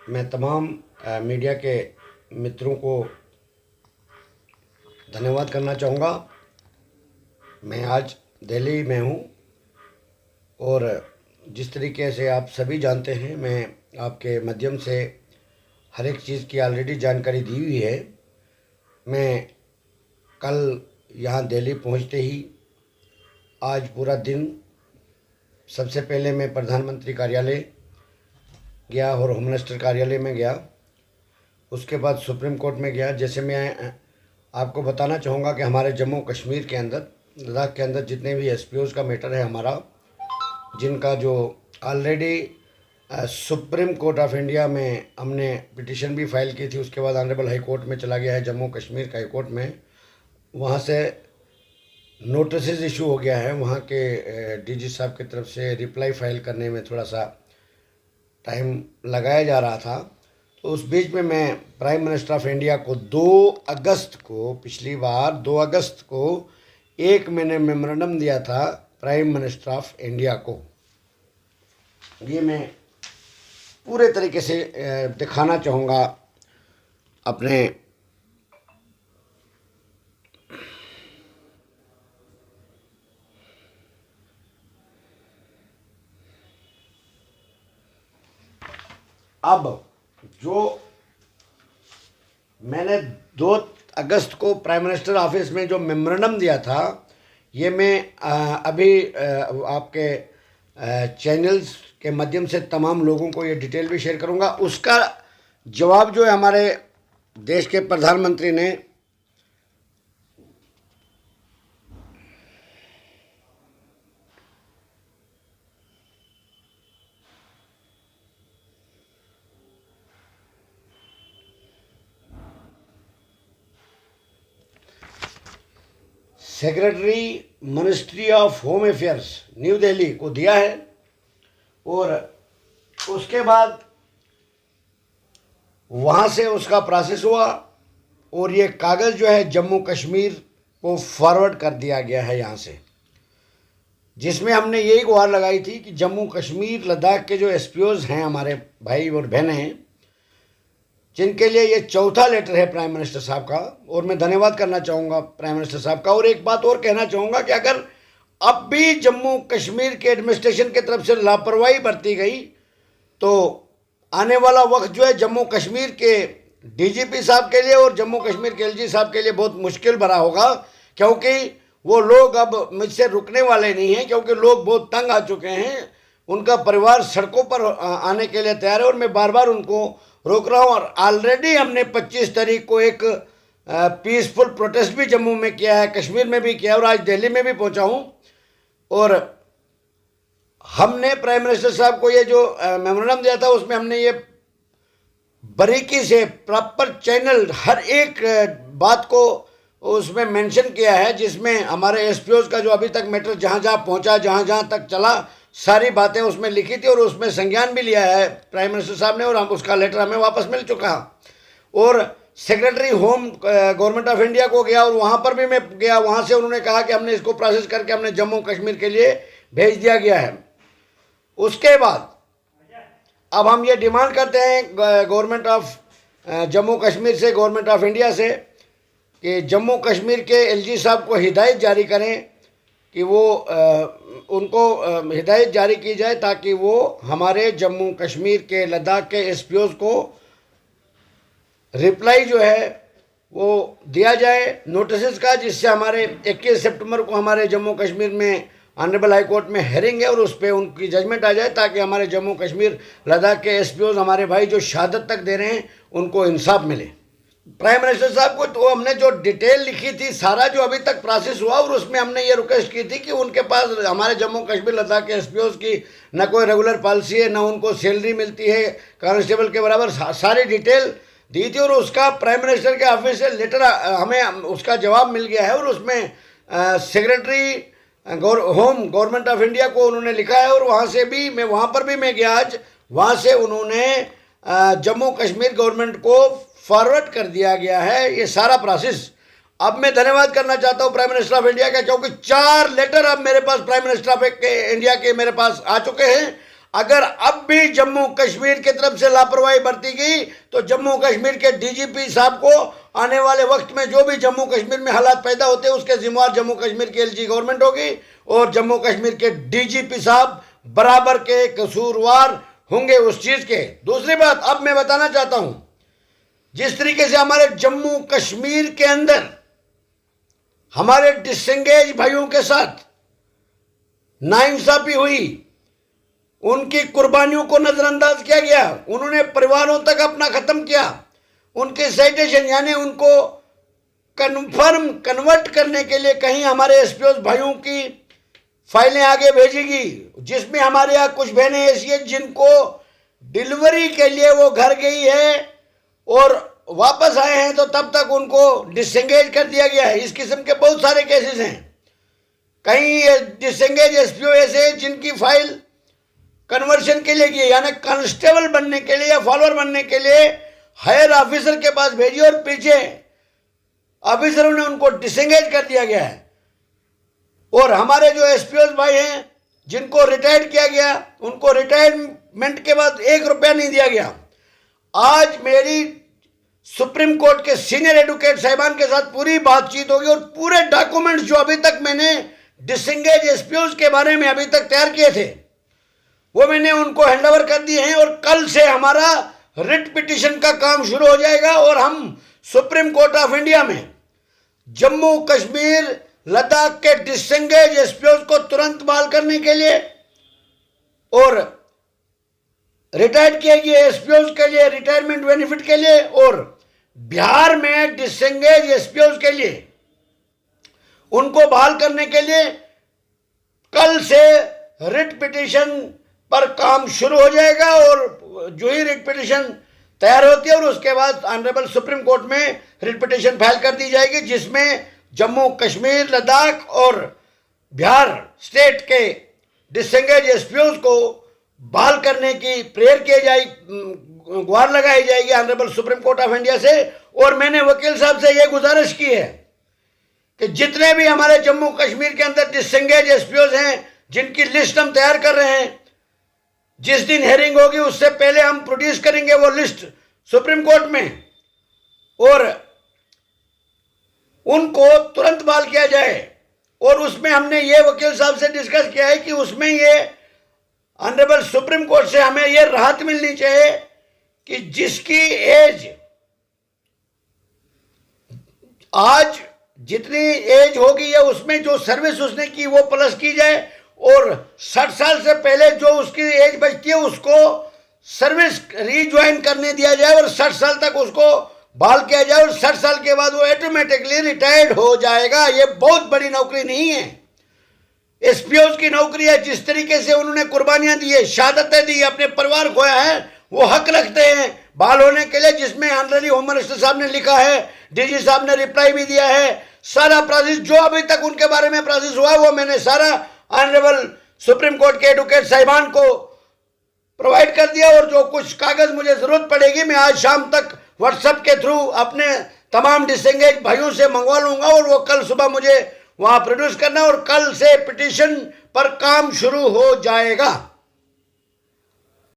मैं तमाम मीडिया के मित्रों को धन्यवाद करना चाहूँगा। मैं आज दिल्ली में हूँ और जिस तरीके से आप सभी जानते हैं, मैं आपके माध्यम से हर एक चीज़ की ऑलरेडी जानकारी दी हुई है। मैं कल यहाँ दिल्ली पहुँचते ही आज पूरा दिन सबसे पहले मैं प्रधानमंत्री कार्यालय गया और होम मिनिस्टर कार्यालय में गया। उसके बाद सुप्रीम कोर्ट में गया। जैसे मैं आपको बताना चाहूँगा कि हमारे जम्मू कश्मीर के अंदर, लद्दाख के अंदर जितने भी एसपीओज़ का मैटर है हमारा, जिनका जो already supreme court of India में हमने पिटीशन भी फाइल की थी, उसके बाद ऑनरेबल हाई कोर्ट में चला गया है, जम्मू कश्मीर का हाई कोर्ट में। वहाँ से नोटिस इशू हो गया है। वहाँ के डीजी साहब की तरफ से रिप्लाई फाइल करने में थोड़ा सा टाइम लगाया जा रहा था। तो उस बीच में मैं प्राइम मिनिस्टर ऑफ इंडिया को 2 अगस्त को, पिछली बार 2 अगस्त को एक मैंने मेमोरेंडम दिया था प्राइम मिनिस्टर ऑफ इंडिया को। ये मैं पूरे तरीके से दिखाना चाहूँगा अपने अब जो मैंने 2 अगस्त को प्राइम मिनिस्टर ऑफिस में जो मेमोरेंडम दिया था, ये मैं अभी आपके चैनल्स के माध्यम से तमाम लोगों को ये डिटेल भी शेयर करूंगा। उसका जवाब जो है हमारे देश के प्रधानमंत्री ने secretary ministry of home affairs new Delhi को दिया है। और उसके बाद वहाँ से उसका प्रोसेस हुआ और ये कागज़ जो है जम्मू कश्मीर को फॉरवर्ड कर दिया गया है यहाँ से, जिसमें हमने यही गुहार लगाई थी कि जम्मू कश्मीर लद्दाख के जो एसपीओज़ हैं, हमारे भाई और बहनें हैं, जिनके लिए ये चौथा लेटर है प्राइम मिनिस्टर साहब का, और मैं धन्यवाद करना चाहूँगा प्राइम मिनिस्टर साहब का। और एक बात और कहना चाहूँगा कि अगर अब भी जम्मू कश्मीर के एडमिनिस्ट्रेशन की तरफ से लापरवाही बरती गई तो आने वाला वक्त जो है जम्मू कश्मीर के डीजीपी साहब के लिए और जम्मू कश्मीर के एलजी साहब के लिए बहुत मुश्किल भरा होगा, क्योंकि वो लोग अब मुझसे रुकने वाले नहीं हैं, क्योंकि लोग बहुत तंग आ चुके हैं। उनका परिवार सड़कों पर आने के लिए तैयार है और मैं बार बार उनको रोक रहा हूँ। और ऑलरेडी हमने 25 तारीख को एक पीसफुल प्रोटेस्ट भी जम्मू में किया है, कश्मीर में भी किया है और आज दिल्ली में भी पहुँचा हूँ। और हमने प्राइम मिनिस्टर साहब को ये जो मेमोरेंडम दिया था, उसमें हमने ये बारीकी से प्रॉपर चैनल हर एक बात को उसमें मेंशन किया है, जिसमें हमारे एसपीओज़ का जो अभी तक मैटर जहाँ जहाँ पहुँचा, जहाँ जहाँ तक चला, सारी बातें उसमें लिखी थी और उसमें संज्ञान भी लिया है प्राइम मिनिस्टर साहब ने और हम उसका लेटर हमें वापस मिल चुका। और secretary home government of India को गया और वहाँ पर भी मैं गया। वहाँ से उन्होंने कहा कि हमने इसको प्रोसेस करके हमने जम्मू कश्मीर के लिए भेज दिया गया है। उसके बाद अब हम ये डिमांड करते हैं गवर्नमेंट ऑफ जम्मू कश्मीर से, गवर्नमेंट ऑफ इंडिया से, कि जम्मू कश्मीर के एलजी साहब को हिदायत जारी करें कि वो उनको हिदायत जारी की जाए ताकि वो हमारे जम्मू कश्मीर के लद्दाख के एसपीओज़ को रिप्लाई जो है वो दिया जाए नोटिस का, जिससे हमारे 21 सितंबर को हमारे जम्मू कश्मीर में ऑनरेबल हाई कोर्ट में हेयरिंग है और उस पर उनकी जजमेंट आ जाए, ताकि हमारे जम्मू कश्मीर लद्दाख के एसपीओज़, हमारे भाई जो शहादत तक दे रहे हैं, उनको इंसाफ मिले। प्राइम मिनिस्टर साहब को तो हमने जो डिटेल लिखी थी, सारा जो अभी तक प्रोसेस हुआ, और उसमें हमने ये रिक्वेस्ट की थी कि उनके पास हमारे जम्मू कश्मीर लद्दाख के एसपीओज़ की न कोई रेगुलर पॉलिसी है, न उनको सैलरी मिलती है कांस्टेबल के बराबर, सारी डिटेल दी थी। और उसका प्राइम मिनिस्टर के ऑफिस से लेटर हमें उसका जवाब मिल गया है और उसमें secretary home government of India को उन्होंने लिखा है। और वहाँ से भी मैं वहाँ पर भी मैं गया आज, वहाँ से उन्होंने जम्मू कश्मीर गवर्नमेंट को फॉरवर्ड कर दिया गया है ये सारा प्रोसेस। अब मैं धन्यवाद करना चाहता हूँ प्राइम मिनिस्टर ऑफ इंडिया का, क्योंकि 4 लेटर अब मेरे पास प्राइम मिनिस्टर ऑफ इंडिया के मेरे पास आ चुके हैं। अगर अब भी जम्मू कश्मीर की तरफ से लापरवाही बरती गई तो जम्मू कश्मीर के डीजीपी साहब को आने वाले वक्त में जो भी जम्मू कश्मीर में हालात पैदा होते हैं उसके जिम्मेवार जम्मू कश्मीर की एलजी गवर्नमेंट होगी और जम्मू कश्मीर के डीजीपी साहब बराबर के कसूरवार होंगे उस चीज के। दूसरी बात अब मैं बताना चाहता हूं, जिस तरीके से हमारे जम्मू कश्मीर के अंदर हमारे डिसएंगेज भाइयों के साथ नाइंसाफी हुई, उनकी कुर्बानियों को नजरअंदाज किया गया, उन्होंने परिवारों तक अपना खत्म किया, उनके साइटेशन यानी उनको कन्वर्ट करने के लिए कहीं हमारे एसपीओ भाइयों की फाइलें आगे भेजेगी, जिसमें हमारे यहाँ कुछ बहनें ऐसी हैं जिनको डिलीवरी के लिए वो घर गई है और वापस आए हैं तो तब तक उनको डिसएंगेज कर दिया गया है। इस किस्म के बहुत सारे केसेस हैं। कई डिसएंगेज एसपीओ ऐसे हैं जिनकी फाइल कन्वर्शन के लिए की, यानी कांस्टेबल बनने के लिए या फॉलोअर बनने के लिए हायर ऑफिसर के पास भेजी और पीछे ऑफिसरों ने उनको डिसएंगेज कर दिया गया है। और हमारे जो एसपीओ भाई हैं जिनको रिटायर्ड किया गया, उनको रिटायरमेंट के बाद 1 रुपया नहीं दिया गया। आज मेरी सुप्रीम कोर्ट के सीनियर एडवोकेट साहिबान के साथ पूरी बातचीत होगी और पूरे डॉक्यूमेंट्स जो अभी तक मैंने डिसएंगेज एसपीओ के बारे में अभी तक तैयार किए थे वो मैंने उनको हैंडओवर कर दिए हैं और कल से हमारा रिट पिटीशन का काम शुरू हो जाएगा और हम सुप्रीम कोर्ट ऑफ इंडिया में जम्मू कश्मीर लद्दाख के डिसएंगेज एसपीओ को तुरंत बहाल करने के लिए और रिटायर्ड किए गए एसपीओ के लिए रिटायरमेंट बेनिफिट के लिए और बिहार में डिसएंगेज एसपीओ के लिए उनको बहाल करने के लिए कल से रिट पिटीशन पर काम शुरू हो जाएगा। और जो ही रिट पिटीशन तैयार होती है और उसके बाद ऑनरेबल सुप्रीम कोर्ट में रिट पिटीशन फाइल कर दी जाएगी, जिसमें जम्मू कश्मीर लद्दाख और बिहार स्टेट के डिसएंगेज एसपीओ को बहाल करने की प्रेयर की जाएगी, गुहार लगाई जाएगी honourable supreme court of India से। और मैंने वकील साहब से यह गुजारिश की है कि जितने भी हमारे जम्मू कश्मीर के अंदर डिसएंगेज एसपीओ हैं जिनकी लिस्ट हम तैयार कर रहे हैं, जिस दिन हेयरिंग होगी उससे पहले हम प्रोड्यूस करेंगे वो लिस्ट सुप्रीम कोर्ट में और उनको तुरंत बहाल किया जाए। और उसमें हमने ये वकील साहब से डिस्कस किया है कि उसमें ये ऑनरेबल सुप्रीम कोर्ट से हमें ये राहत मिलनी चाहिए कि जिसकी एज आज जितनी एज होगी या उसमें जो सर्विस उसने की वो प्लस की जाए और 60 साल से पहले जो उसकी एज बचती है उसको सर्विस रीज्वाइन करने दिया जाए और 60 साल तक उसको बहाल किया जाए और 60 साल के बाद वो ऑटोमेटिकली रिटायर्ड हो जाएगा। ये बहुत बड़ी नौकरी नहीं है, एसपीओ की नौकरी है। जिस तरीके से उन्होंने कुर्बानियां दी है, शहादतें दी, अपने परिवार खोया है, वो हक रखते हैं बहाल होने के लिए, जिसमें ऑनरेबल होम मिनिस्टर साहब ने लिखा है, डीजी साहब ने रिप्लाई भी दिया है। सारा प्रोसेस जो अभी तक उनके बारे में प्रोसेस हुआ है वो मैंने सारा ऑनरेबल सुप्रीम कोर्ट के एडवोकेट साहिबान को प्रोवाइड कर दिया और जो कुछ कागज मुझे जरूरत पड़ेगी मैं आज शाम तक व्हाट्सएप के थ्रू अपने तमाम डिसएंगेज भाइयों से मंगवा लूंगा और वो कल सुबह मुझे वहां प्रोड्यूस करना और कल से पिटीशन पर काम शुरू हो जाएगा।